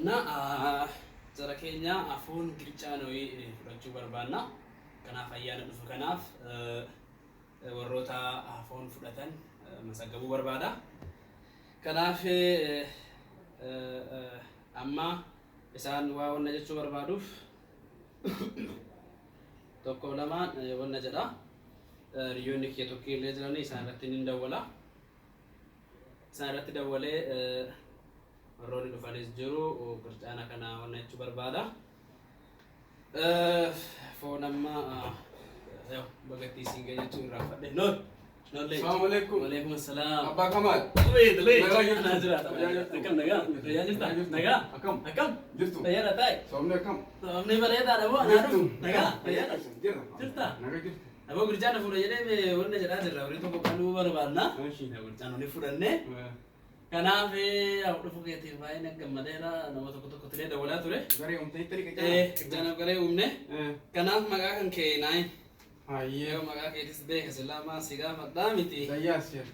Jara keenya afuun Girichaanooyi fudhachuu barbaanna. Kanaaf ayyaana dhufu kanaaf warroota afuun fudhatan masagabuu barbaada. Kanaaf amma isaan waa wanna jechuu barbaaduuf tokko lamaan wanna jedha. Riyoonni kee tokko illee jiranii isaan irratti ni dawwala. Isaan irratti dawwalee warroonni dhufanis jiru qircaana kana wanna jechuu barbaada. Foon amma bagatti siin ga'e jechuun irraa fadhe. Assalamualaikum. Waalaikumsalam. Abba Kamal. Ana jira. Akam nagaa? Fayyaa jirta? Nagaa? Akam? Jirtu. Fayyaadha taa'e? Soomni akkam? Soomni bareedaadha moo anaa dhufu? Nagaa? Fayyaadha? Jirta? Nagaa jirtu. Aboo Girichaana fuudha jedhee wanna jedhaa jirra. Horii tokko qaluu barbaadna. Girichaana ni fudhanne. Kanaaf dhufu keetiif baay'ee gammadeera. Nama tokko tilee dawwalaa ture. Garee umtee itti Girichaanaaf garee uumne. Kanaaf maqaa kan kee naayi. Hayyee. Maqaa keetis beeka silaamaa si gaafadhaa miti. Dayyaas jedhu.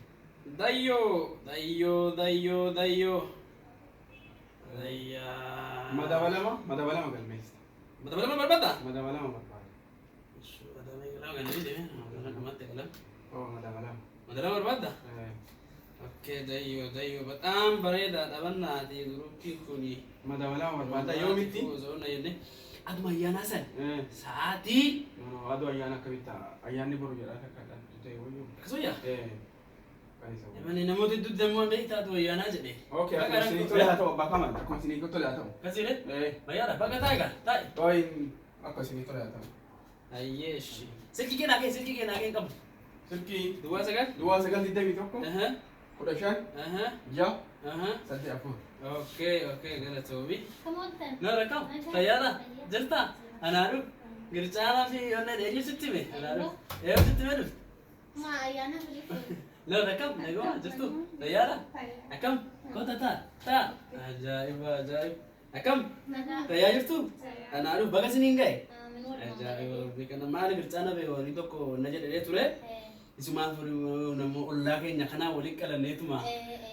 Dayyaa. Madabalama galmeessa. Madabalama barbaadda? Madabalama barbaada. Oh, madabalama. Madabalama barbaadda? Okkee dayyoo bataam bareedaa dhabannaati guruppii kuni. Madabalama barbaada yoomitti? Zoona jennee aduma ayyaanaa san sa'aatii. Aduu ayyaana akkamitti ayyaanni boru jedhaa takkaadhaan ta'e wayyuu. Akkasuma Kanisa. Mani namoota hedduu dammoo beektaa aduu ayyaanaa jedhee. Okay, akkuma isinii tole haa ta'u abbaa Kamal. Akkuma isinii tole haa ta'u. Kasiire? Bayyaadha bakka taa'e taa'e. Tooyin akka isinii tole haa ta'u. Ayyeeshi. Silkii keenaa kee qabu. Silkii Duwwaa sagal? Duwwaa sagal 22 15 6 8 Okay, galatoomi. Kamoota. Nora kam? Fayyaadha? Jirta? Anaadhu? Girichaanaa fi onnee eenyu sitti hime? Anaadhu? Eenyu sitti hime dhufte? Ma ayyaana filiifu. Nora kam? Nagoo jirtu? Fayyaadha? Akkam? Koota ta'a? Ajaa'iba. Akkam? Fayyaa jirtu? Anaadhu baga siniin ga'e? Ajaa'iba. Kana maali Girichaana beekoo tokko na jedhee ture? Isumaaf namoo ollaa keenya kanaa waliin qalanneetuma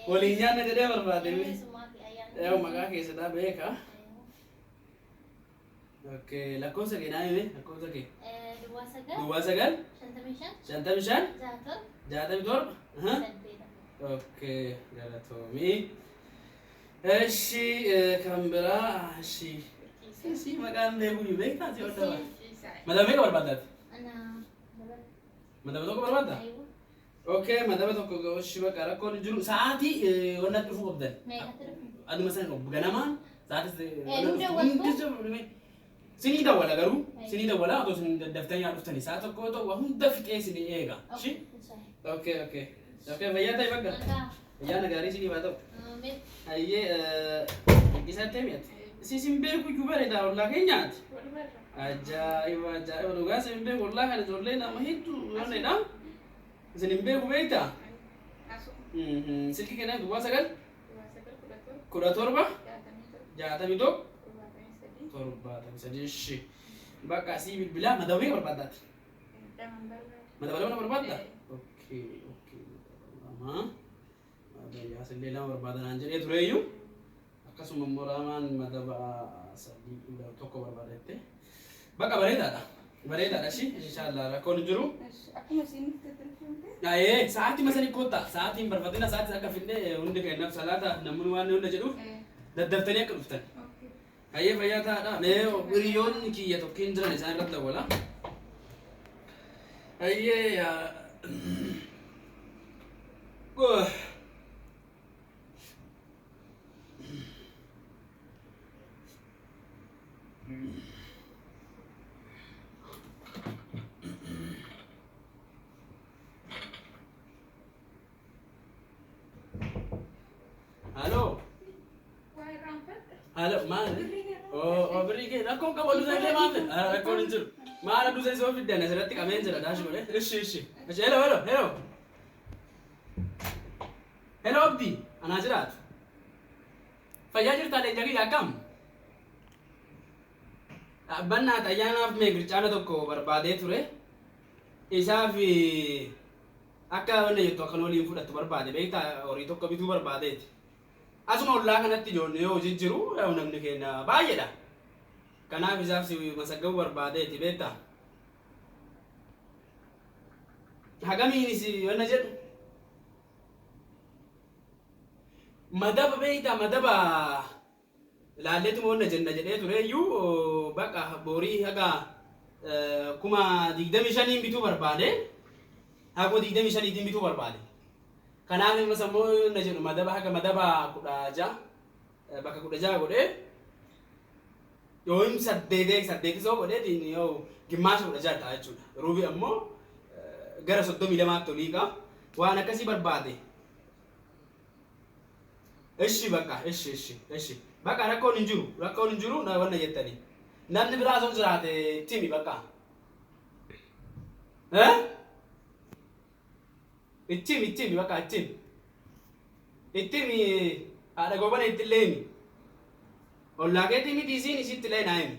waliin nyaanna jedhee barbaade. Maqaa keessadhaa beeka. Okay, lakkoofsa kee naa hime? Lakkoofsa kee? Duwwaa sagal? 55? 67? Okay, galatoomi. Eshi kan biraa eshi maqaan beekuyyuu beektaa si hodhama. Madaba meeqa barbaaddaati? Madaba tokko barbaadda? Okay, madaba tokko eshi bakka rakkoon jiru sa'aatii wanna dhufuu qabdan. Aduma san ganamaan sa'aatii sinii dawwala garuu sinii dawwala otoo sin daddaftanii haa dhuftanii sa'a tokko ta'u waa hunda fixee sinii eega. Okay. Fayyaa ta'e bakka. Ayyaana gaarii sinii haa ta'u. Hayyee isatti himiyate. Isin beeku iyyuu bareedaa ollaa keenyaati. Ajaa'iba dhugaa isin beeku ollaa kana ijoollee nama hedduu yoonedha. Isin hin beeku beektaa? Silkii kennaa duwwaa sagal? 17 61 73 bakka asii bilbilaa madaba meeqa barbaaddaati? Madaba lama barbaadda? Okay. Madaba sillee lama barbaadanaan jedhee tureeyyuu akkasuma immoo raamaan madaba sadii tokko barbaadatte bakka bareedaadha shi inshaallah rakkoon hin jiru. Sa'aatii masanii koottaa sa'aatiin barbaadina sa'aatii akka fidne hundi kennaaf salaata namni waan hunda jedhuuf daddaftanii akka dhuftan. Hayyee fayyaa ta'aadha. Hiriyoonni kiyya tokkiin jiran isaan irratti dawwala. Hayyee Halo, maali? Birrii kee rakkoon qaba dhufee illee maaf? Rakkoon hin jiru. Maala dhufee soo fiddan asirratti qabeen jira daashi godhe. Ishi. Hello Abdi, anaa jiraatu. Fayyaa jirtaa leenja kiyya akkam? Bannaa ayyaanaaf mee Girichaana tokko barbaadee ture. Isaaf akka wanna jettu akkan waliin fudhattu barbaade beektaa horii tokko bituu barbaadeeti. asuma ollaa kanatti ijoollee yoo jijjiiru namni keenya baay'eedha. Kanaaf isaaf si masagga'uu barbaadeeti beektaa. Hagamiinis wanna jedhu madaba beektaa madaba laalleetuma wanna jenna jedhee tureeyyuu bakka borii haga 25,000 bituu barbaade haga 25,000 bituu barbaade. Kanaaf immoo sammuu wanna jedhu madaba haga madaba 16 bakka 16 godhee yoo hin saddeeti soo godheetiin yoo gimmaasha 16 ta'a jechuudha. Ruubii ammoo gara 32 toliiqa waan akkasii barbaade. Eshi bakka eshi bakka rakkoon hin jiru na wanna jettanii namni biraa osoo jiraate timi bakka ittimi bakka ittimi haadha goobana itti leemi ollaa keetii miti isiin isitti lee naa'imi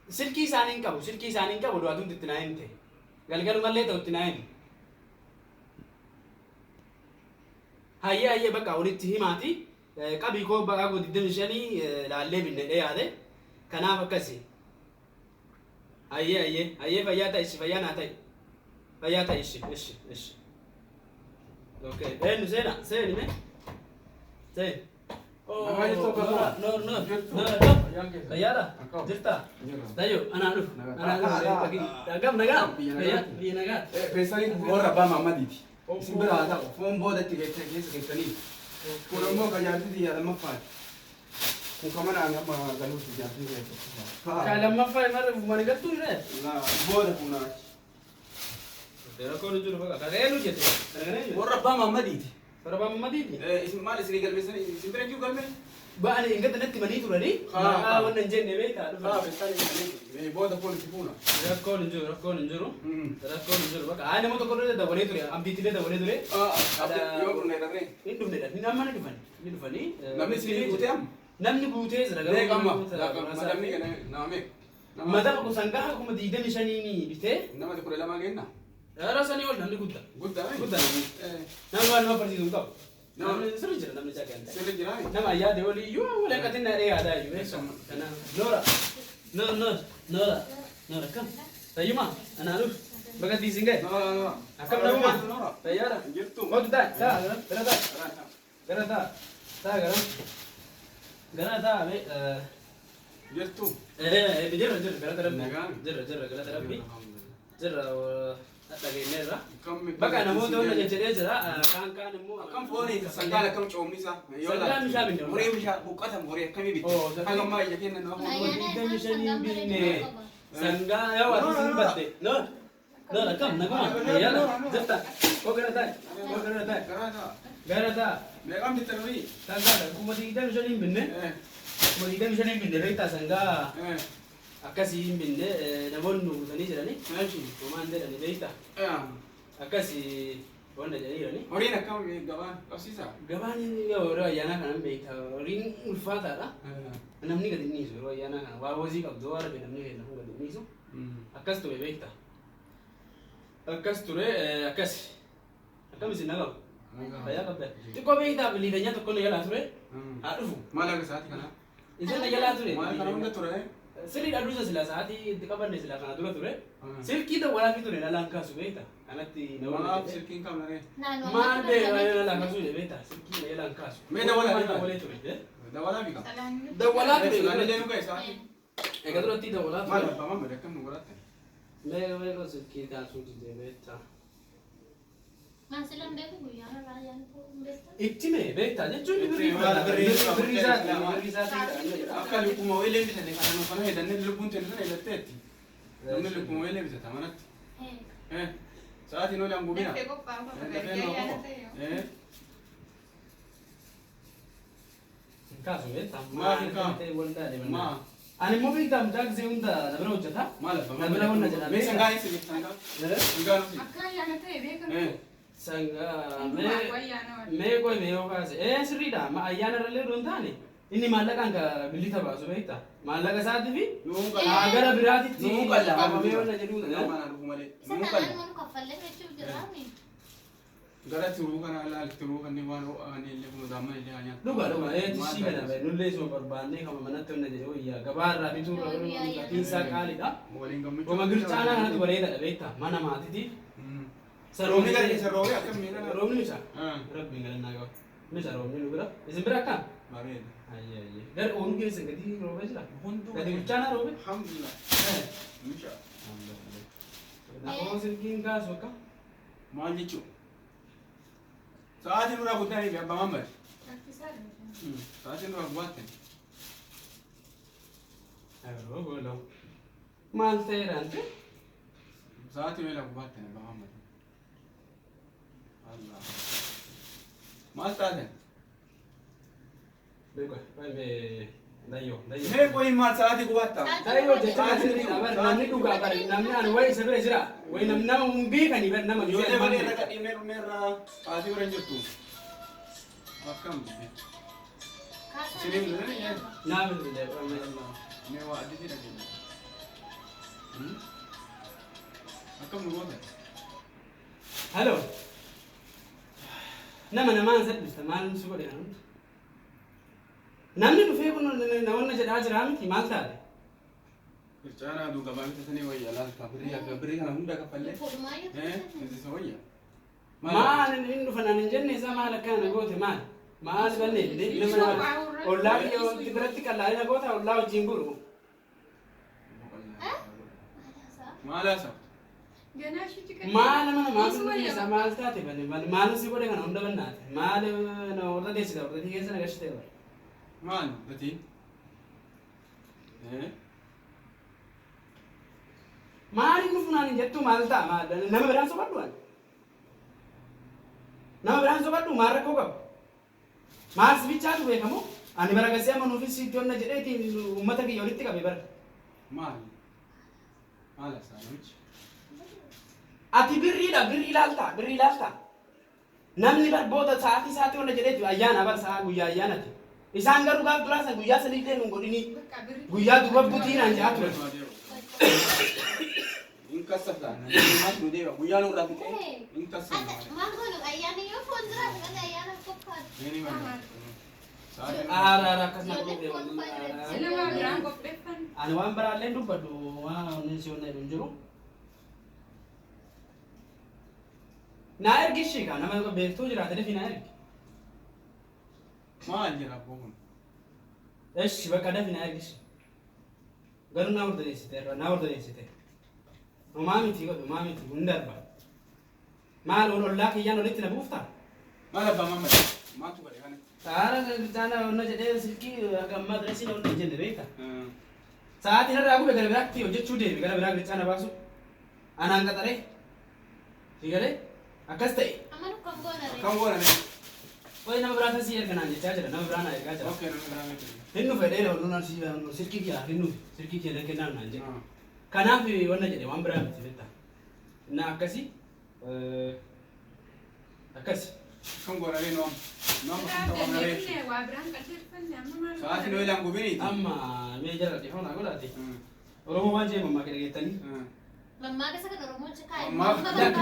silkii isaanii hin qabu du'aatuun itti naa'imte galgalumallee ta'u itti naa'imi. Hayyee bakka walitti himaati qabii koo bakka 25 laallee binne yaade kanaaf akkasi. Hayyee fayyaa ta'i fayyaa naa ta'i ishi. Okay eenyu seeni me seeni. No fayyaadha jirta tayo anaa dhuf nagaa biyya nagaa. Feesanii warra abbaa Maamadiiti. Isin biraa ta'u foon boodatti keessa keessanii. Kun immoo tajaajilli yaa lammaffaati. Kun kamanaan amma galuutti tajaajilli keessa. Ka lammaffaa immoo mani gattuu irree. Booda kunaa. Rakkoon jiru bakka kagayelu jette. Warra abbaa Maamadiiti. Warra abbaa Maamadiiti. Isin maal isin galmeessanii isin bira jiru galmee? Ba'ani ingata natti manii turani. Haa wannan jenne beektaa dhufa. Haa feesanii booda poolisi fuuna. Rakkoon hin jiru. Bakka ani nama tokko illee dabalee ture. Abdiitti illee dabalee ture. Yoo dhufne dhabee. Hin dhufnedha. Ni amma ni dhufanii. Namni isin guutee amma? Namni guutee jira garuu. Beekama. Madamni kana nama meeqa? Madaba kusangaa akkuma 25 bitee. Nama 12 kenna. Rasanii ol namni guddaa. Guddaa. Namni waan nama barsiisu hin qabu. Namni sirri jira namni isaa kenna. Sirri jira. Nama yaade waliyyuu wal akkatiin na yaadaa iyyuu beekama. Noora kam fayyuma anaa dhuf bakka tiisin ga'e akkam namuma fayyaadha jirtu kootu taa'e gara ta'a jirtu jirra galata rabbi jirra dhageenyeerra bakka namoota wanta jechadhee jira kaan immoo akkam foonii sangaan akkam coomnisa sangaan bishaa binne horii bishaa buqqatan horii akkamii bitte hagammaa ija kenna nama binne sangaa yoo ati sin batte Noora kam naguma yala jirta koo gara taa'e gara ta'a meeqam bitte horii sangaadha kuma 25 binne reetaa sangaa akkasii hin binne namoonni guutanii jiranii homaan jedhani beektaa akkasii wanta jedhanii horiin akkam gabaan qabsiisa gabaan yeroo ayyaanaa kanan beektaa horiin ulfaataadha namni gadi dhiisu yeroo ayyaanaa kana waa hojii qabdu waa rabe namni kennamu gadi dhiisu akkas ture beektaa akkas ture akkasi akkam isin nagamu fayyaa qabda xiqqoo beektaa liidanya tokko na jalaa ture haa dhufu maal akka isaati kana isin na jalaa ture maal kana hunda ture sirrii dhaluusa sila sa'aatii itti qabanne sila kana dura ture silkii dawwalaa fi ture lalaan kaasu beekta kanatti maaf silkiin qabnare maal beekaa lalaan kaasu beekta silkii na lalaan kaasu mee dawwalaa ture dawwalaa bika dawwalaa ture kana deemu ka isaati egaa duratti dawwalaa ture maal abbaa mamma dakkam nu godhatte mee silkii kaasuu dide beekta itti mee beektaa jechuun birrii isaati akka lukkuma wayii leembisane kana nu kana heddanne lubbuun teenu sana heddatteetti namni lukkuma wayii leembisata manatti sa'aatiin oli hangubina kaasu beektaa maa ani immoo beektaa mucaa gisee hunda na bira hojjeta maal abbaa na bira hunda jedha mee sangaa hin sirriitti sangaa sangaa mee qoy mee yoo kaase sirriidha ma ayyaana irrallee doon taane inni maallaqaan ka billita baasu beektaa maallaqa isaatii fi gara biraatitti qabamee wanna jedhuudha nama dhufu malee nuu qalla Gara turuu kana laal turuu kan waan ani illee kuma damma illee hanya. Dhuga eetti kana be nullee soo barbaanne kama manatti hunda jedhe wayyaa gabaarraa bituu gatiin qaalidha. Waliin gammachuu. Goma gircaanaa kanatti bareedaadha beektaa mana maatiitiif. Roobni gadi isa roobni akkam miidhana. Roobni isa. Rabbiin galannaa qaba. Misa roobni nu bira. Isin bira akkam? Bareeda. Ayyee. Gar oonu keessa gadi roobee jira. Hunduu. Gadi gircaanaa roobee? Alhamdulillah. Misha. Namoota sirkiin kaasu akka? Maal jechuun? Sa'aatiin nurraa guddaan hin abbaa mammal. Sa'aatiin nurraa guddaan. Ayoo gooloo. Maal ta'eedhaan ta'e? Sa'aatiin nurraa guddaan abbaa mammal. Allah. Maal taatan? Beeko, dayyoo. Mee qoyi maal sa'aatii guddaan? Dayyoo jecha namni dhugaa bare namni ani wayi isa bira jira. Wayi namni nama humbii kan ibad nama Yoo ta'e malee irra gadhiifnee dhumee irraa sa'aatii bira hin jirtu. Akkam. Siniin dura ni nyaata. Naa bilbilee Mee waa adii dha jenna. Akkam nu goota? Halo. Nama namaan saddeesta maal si godhe kan hundi? Namni dhufee kun namoonni jedhaa jira miti maal taate? Ircaanaa aduu gabaa bitatanii wayyaa laaltaa birrii kana hunda kaffallee. Isa wayyaa. Maal inni dhufan ani hin jenne isaa maal akkana goote maal? Maal bannee nama ollaa biratti qallaalina goota ollaa wajjin guru. Maal haasa? Maal nama maal isa maal taate banne maal si godhe kana hunda bannaate maal na warra deessita warra keessa nagashite bara. Maal bati? Maal inni funaan hin jettu maal ta'a maal nama biraan sobadhu ani. Nama biraan sobadhu maal rakkoo qabu. Maal si bichaatu beekamu ani bara gasee amanuufi sitti onna jedheetiin uummata kiyya walitti qabe bara. Maal? Maal haasa namichi? Ati birrii ilaalta. Namni barboota sa'aatii onna jedheetu ayyaana bar sa'a guyyaa ayyaanati. Isaan garuu gaaf duraa sana guyyaa sadii illee nu godhini guyyaa duba butii naan jedhaa ture. In kasaftaan maal nu deema guyyaa nurraa fixee in kasaftaan. Maal godhu ayyaana yoo fuuldura kan ayyaana qophaatu. Aara akkasuma ani waan biraallee dubbadhu waan onni si onna hin jiru. Naa ergishi kaa nama beektuu jiraate defi naa ergi. Maal jira boon? Eshi bakka dafi naa ergishi. Garuu naa ordaneessite. Homaa miti hundi arba. Maal ollaa kiyyaan olitti na buuftaa? Maal abbaa mamma? Maaltu godhe kana? Saara gurgurtaana onna jedhee silkii gammaa direesii onna hin jenne beekta. Sa'aatiin irraa gube gara biraatti hojjechuu deemi gara biraa gurgurtaana baasu. Anaan qaxaree. Sigalee akkas ta'e. Amanu kan goonare. Kan goonare. Wayi nama biraa tasii erganaan jechaa jira nama biraa na ergaa jira. Okay, nama biraa miti. Hinnu fedhee oolunaan silkii kiyyaa hinnu silkii kiyyaa kennaan naan jedhe. Kanaaf wanna jedhe waan biraa miti beekta. Na akkasi akkasi. Kan goonare noom. Noom kan goonare. Sa'aatiin yoo ilaan gubini. Amma mee jala dhiifama naa godhaate. Oromoo waan jee mammaa keessa Mammaa keessa kan Oromoo cikaa.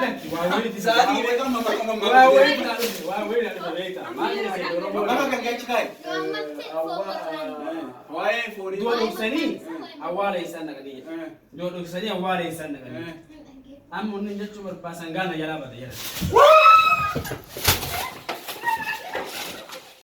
Lakki waa wayiti Sa'aatiin beekan mamma kan mamma. waa wayiti naa dhufe waa wayiti naa dhufe beekta. Maal jedhee Oromoo. Mamma kan gachi kaay. Yoo ammatti foofarraan. Waa'ee foonii. Dua dhugsanii awwaala isaan naqanii jedha. Dua dhugsanii awwaala isaan naqanii. Amma onni jechuu barbaasan gaana jalaa bada jala.